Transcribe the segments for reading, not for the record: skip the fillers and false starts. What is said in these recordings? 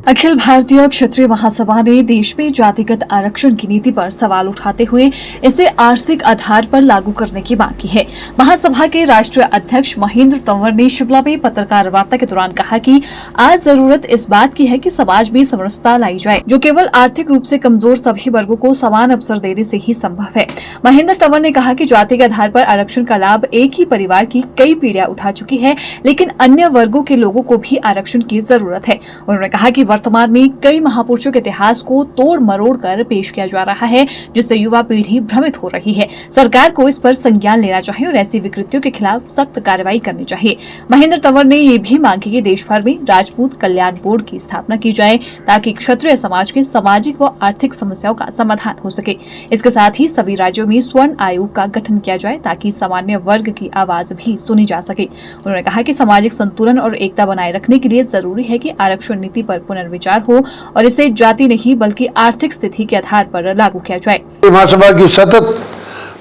अखिल भारतीय क्षत्रिय महासभा ने देश में जातिगत आरक्षण की नीति पर सवाल उठाते हुए इसे आर्थिक आधार पर लागू करने की मांग की है। महासभा के राष्ट्रीय अध्यक्ष महेंद्र तंवर ने शिमला में पत्रकार वार्ता के दौरान कहा कि आज जरूरत इस बात की है कि समाज में समरसता लाई जाए, जो केवल आर्थिक रूप से कमजोर सभी वर्गों को समान अवसर देने से ही संभव है। महेंद्र तंवर ने कहा कि जाति के आधार पर आरक्षण का लाभ एक ही परिवार की कई पीढ़ियां उठा चुकी है, लेकिन अन्य वर्गों के लोगों को भी आरक्षण की जरूरत है। उन्होंने कहा कि वर्तमान में कई महापुरुषों के इतिहास को तोड़ मरोड़ कर पेश किया जा रहा है, जिससे युवा पीढ़ी भ्रमित हो रही है। सरकार को इस पर संज्ञान लेना चाहिए और ऐसी विकृतियों के खिलाफ सख्त कार्रवाई करनी चाहिए। महेंद्र तंवर ने ये भी मांग की कि देश भर में राजपूत कल्याण बोर्ड की स्थापना की जाए, ताकि क्षत्रिय समाज के सामाजिक व आर्थिक समस्याओं का समाधान हो सके। इसके साथ ही सभी राज्यों में स्वर्ण आयोग का गठन किया जाए, ताकि सामान्य वर्ग की आवाज भी सुनी जा सके। उन्होंने कहा कि सामाजिक संतुलन और एकता बनाए रखने के लिए जरूरी है कि आरक्षण नीति पर पुनर्विचार हो और इसे जाति नहीं बल्कि आर्थिक स्थिति के आधार पर लागू किया जाए। महासभा की सतत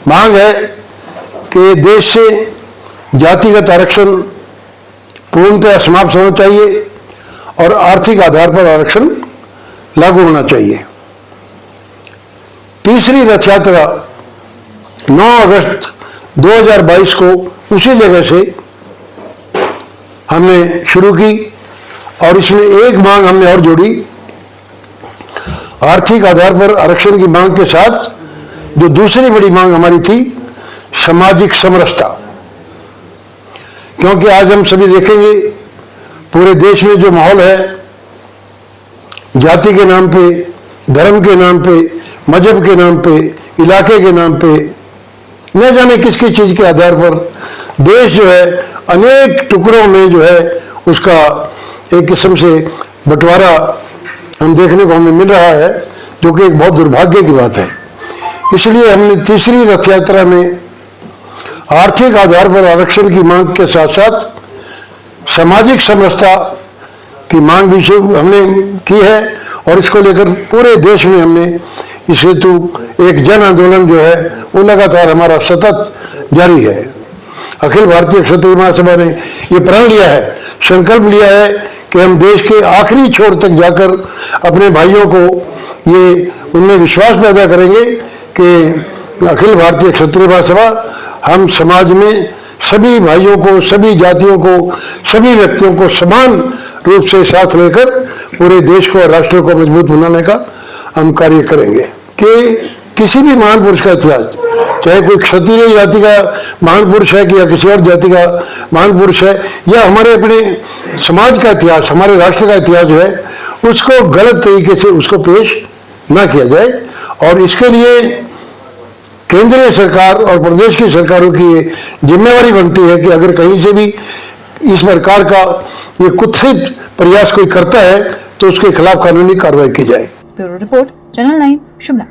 मांग है कि देश से जातिगत आरक्षण पूर्णतः समाप्त होना चाहिए और आर्थिक आधार पर आरक्षण लागू होना चाहिए। तीसरी रथ यात्रा 9 अगस्त 2022 को उसी जगह से हमने शुरू की और इसमें एक मांग हमने और जोड़ी। आर्थिक आधार पर आरक्षण की मांग के साथ जो दूसरी बड़ी मांग हमारी थी, सामाजिक समरसता। क्योंकि आज हम सभी देखेंगे पूरे देश में जो माहौल है, जाति के नाम पे, धर्म के नाम पे, मजहब के नाम पे, इलाके के नाम पे, न जाने किसकी चीज के आधार पर देश जो है अनेक टुकड़ों में जो है उसका एक किस्म से बंटवारा हम देखने को हमें मिल रहा है, जो कि एक बहुत दुर्भाग्य की बात है। इसलिए हमने तीसरी रथ यात्रा में आर्थिक आधार पर आरक्षण की मांग के साथ साथ सामाजिक समरसता की मांग भी हमने की है और इसको लेकर पूरे देश में हमने इस हेतु एक जन आंदोलन जो है वो लगातार हमारा सतत जारी है। अखिल भारतीय क्षत्रिय महासभा ने ये प्रण लिया है, संकल्प लिया है कि हम देश के आखिरी छोर तक जाकर अपने भाइयों को ये उनमें विश्वास पैदा करेंगे कि अखिल भारतीय क्षत्रिय महासभा हम समाज में सभी भाइयों को, सभी जातियों को, सभी व्यक्तियों को समान रूप से साथ लेकर पूरे देश को और राष्ट्र को मजबूत बनाने का हम कार्य करेंगे। कि किसी भी महान पुरुष का इतिहास, चाहे कोई क्षत्रिय जाति का महान पुरुष है कि या किसी और जाति का महान पुरुष है, या हमारे अपने समाज का इतिहास, हमारे राष्ट्र का इतिहास जो है, उसको गलत तरीके से उसको पेश ना किया जाए। और इसके लिए केंद्रीय सरकार और प्रदेश की सरकारों की ये जिम्मेवारी बनती है कि अगर कहीं से भी इस प्रकार का ये कुत्सित प्रयास कोई करता है तो उसके खिलाफ कानूनी कार्रवाई की जाए। Bureau report, channel 9 Shimla.